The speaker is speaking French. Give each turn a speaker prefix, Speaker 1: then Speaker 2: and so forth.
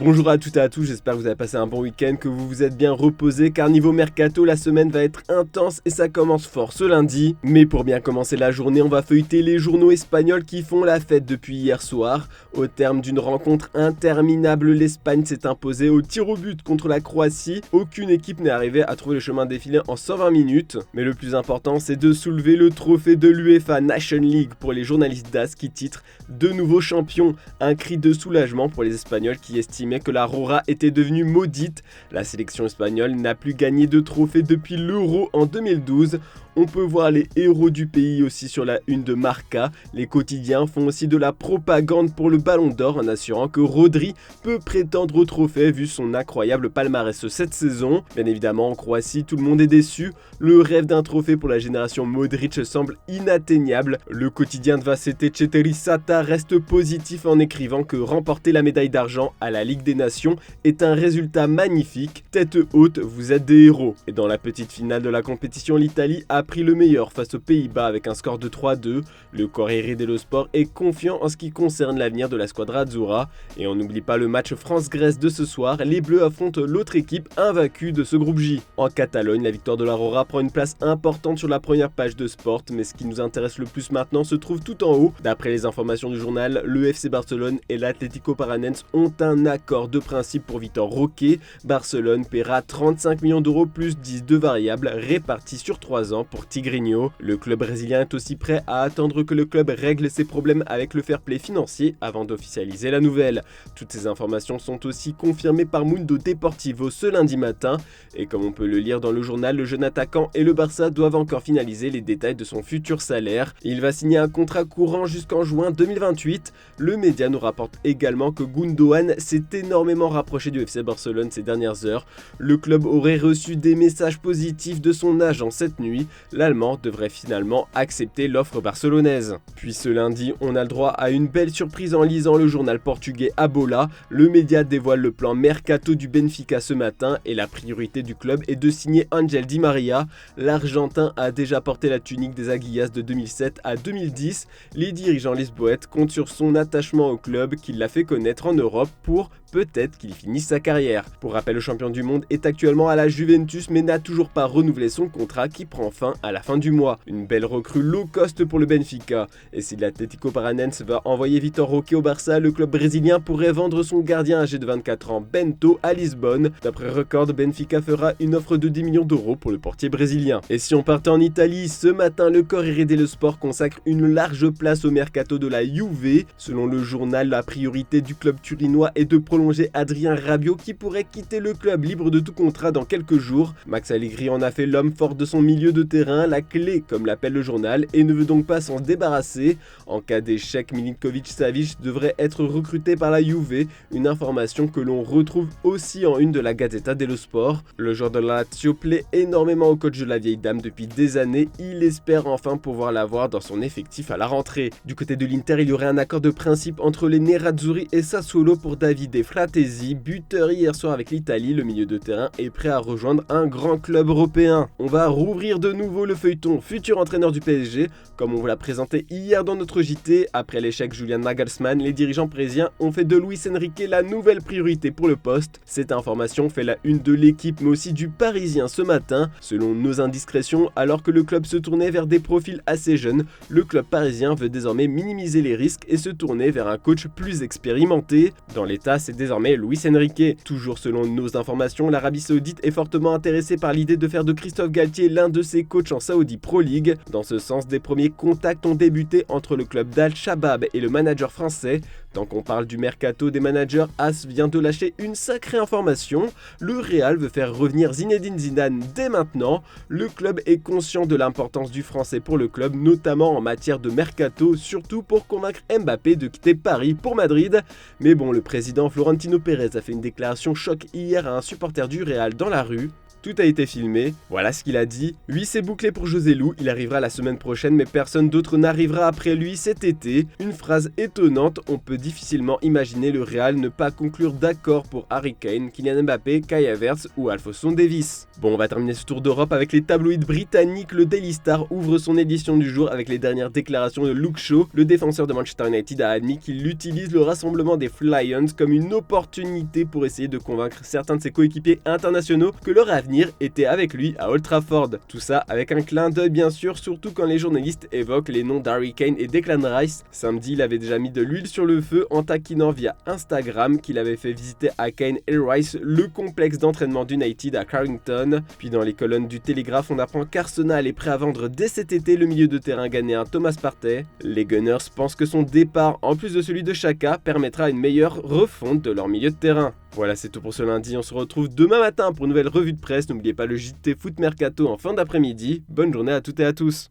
Speaker 1: Bonjour à toutes et à tous, j'espère que vous avez passé un bon week-end, que vous vous êtes bien reposés, car niveau mercato, la semaine va être intense et ça commence fort ce lundi. Mais pour bien commencer la journée, on va feuilleter les journaux espagnols qui font la fête depuis hier soir. Au terme d'une rencontre interminable, l'Espagne s'est imposée au tir au but contre la Croatie. Aucune équipe n'est arrivée à trouver le chemin défilé en 120 minutes. Mais le plus important, c'est de soulever le trophée de l'UEFA Nation League pour les journalistes d'AS qui titrent de nouveaux champions. Un cri de soulagement pour les Espagnols qui estiment que la Rora était devenue maudite. La sélection espagnole n'a plus gagné de trophée depuis l'Euro en 2012. On peut voir les héros du pays aussi sur la une de Marca. Les quotidiens font aussi de la propagande pour le Ballon d'Or en assurant que Rodri peut prétendre au trophée vu son incroyable palmarès cette saison. Bien évidemment, en Croatie, tout le monde est déçu. Le rêve d'un trophée pour la génération Modric semble inatteignable. Le quotidien de Vacete Ceterisata reste positif en écrivant que remporter la médaille d'argent à la Ligue des Nations est un résultat magnifique. Tête haute, vous êtes des héros. Et dans la petite finale de la compétition, l'Italie a pris le meilleur face aux Pays-Bas avec un score de 3-2. Le Corriere dello Sport est confiant en ce qui concerne l'avenir de la squadra azzurra. Et on n'oublie pas le match France-Grèce de ce soir. Les Bleus affrontent l'autre équipe invaincue de ce groupe J. En Catalogne, la victoire de la Rora prend une place importante sur la première page de Sport, mais ce qui nous intéresse le plus maintenant se trouve tout en haut. D'après les informations du journal, le FC Barcelone et l'Atlético Paranense ont un accord de principe pour Vitor Roque. Barcelone paiera 35 millions d'euros plus 10 de variables répartis sur 3 ans pour Tigrinho. Le club brésilien est aussi prêt à attendre que le club règle ses problèmes avec le fair play financier avant d'officialiser la nouvelle. Toutes ces informations sont aussi confirmées par Mundo Deportivo ce lundi matin. Et comme on peut le lire dans le journal, le jeune attaquant et le Barça doivent encore finaliser les détails de son futur salaire. Il va signer un contrat courant jusqu'en juin 2028. Le média nous rapporte également que Gundogan s'est énormément rapproché du FC Barcelone ces dernières heures. Le club aurait reçu des messages positifs de son agent cette nuit. L'Allemand devrait finalement accepter l'offre barcelonaise. Puis ce lundi, on a le droit à une belle surprise en lisant le journal portugais A Bola. Le média dévoile le plan mercato du Benfica ce matin et la priorité du club est de signer Angel Di Maria. L'Argentin a déjà porté la tunique des Aguillas de 2007 à 2010. Les dirigeants lisboètes comptent sur son attachement au club qui l'a fait connaître en Europe pour peut-être qu'il finisse sa carrière. Pour rappel, le champion du monde est actuellement à la Juventus mais n'a toujours pas renouvelé son contrat qui prend fin à la fin du mois. Une belle recrue low cost pour le Benfica. Et si l'Atlético Paranense va envoyer Vitor Roque au Barça, le club brésilien pourrait vendre son gardien âgé de 24 ans Bento à Lisbonne. D'après Record, Benfica fera une offre de 10 millions d'euros pour le portier brésilien. Et si on partait en Italie, ce matin, le Corriere dello Sport consacre une large place au mercato de la Juve. Selon le journal, la priorité du club turinois est de prolonger Adrien Rabiot qui pourrait quitter le club libre de tout contrat dans quelques jours. Max Allegri en a fait l'homme fort de son milieu de terrain, la clé comme l'appelle le journal, et ne veut donc pas s'en débarrasser. En cas d'échec, Milinkovic-Savic devrait être recruté par la Juve, une information que l'on retrouve aussi en une de la Gazzetta dello Sport. Le joueur de la Lazio plaît énormément au coach de la vieille dame depuis des années, il espère enfin pouvoir l'avoir dans son effectif à la rentrée. Du côté de l'Inter, il y aurait un accord de principe entre les Nerazzurri et Sassuolo pour Davide Fratesi, buteur hier soir avec l'Italie. Le milieu de terrain est prêt à rejoindre un grand club européen. On va rouvrir de nouveau le feuilleton futur entraîneur du PSG, comme on vous l'a présenté hier dans notre JT. Après l'échec Julian Nagelsmann, les dirigeants parisiens ont fait de Luis Enrique la nouvelle priorité pour le poste. Cette information fait la une de l'équipe mais aussi du Parisien ce matin. Selon nos indiscrétions, alors que le club se tournait vers des profils assez jeunes, le club parisien veut désormais minimiser les risques et se tourner vers un coach plus expérimenté. Dans l'état, c'est désormais Luis Enrique. Toujours selon nos informations, l'Arabie Saoudite est fortement intéressée par l'idée de faire de Christophe Galtier l'un de ses coachs en Saudi Pro League. Dans ce sens, des premiers contacts ont débuté entre le club d'Al-Shabab et le manager français. Tant qu'on parle du mercato des managers, As vient de lâcher une sacrée information. Le Real veut faire revenir Zinedine Zidane dès maintenant. Le club est conscient de l'importance du français pour le club, notamment en matière de mercato, surtout pour convaincre Mbappé de quitter Paris pour Madrid. Mais bon, le président Florentino Pérez a fait une déclaration choc hier à un supporter du Real dans la rue. tout a été filmé. Voilà ce qu'il a dit. Oui, c'est bouclé pour Joselu, il arrivera la semaine prochaine mais personne d'autre n'arrivera après lui cet été. Une phrase étonnante, on peut difficilement imaginer le Real ne pas conclure d'accord pour Harry Kane, Kylian Mbappé, Kai Havertz ou Alphonso Davies. Bon, on va terminer ce tour d'Europe avec les tabloïds britanniques. Le Daily Star ouvre son édition du jour avec les dernières déclarations de Luke Shaw. Le défenseur de Manchester United a admis qu'il utilise le rassemblement des Lions comme une opportunité pour essayer de convaincre certains de ses coéquipiers internationaux que leur avenir était avec lui à Old Trafford. Tout ça avec un clin d'œil bien sûr, surtout quand les journalistes évoquent les noms d'Harry Kane et Declan Rice. Samedi, il avait déjà mis de l'huile sur le feu en taquinant via Instagram qu'il avait fait visiter à Kane et Rice le complexe d'entraînement d'United à Carrington. Puis dans les colonnes du Télégraphe, on apprend qu'Arsenal est prêt à vendre dès cet été le milieu de terrain ghanéen Thomas Partey. Les Gunners pensent que son départ, en plus de celui de Xhaka, permettra une meilleure refonte de leur milieu de terrain. Voilà, c'est tout pour ce lundi, on se retrouve demain matin pour une nouvelle revue de presse. N'oubliez pas le JT Foot Mercato en fin d'après-midi. Bonne journée à toutes et à tous.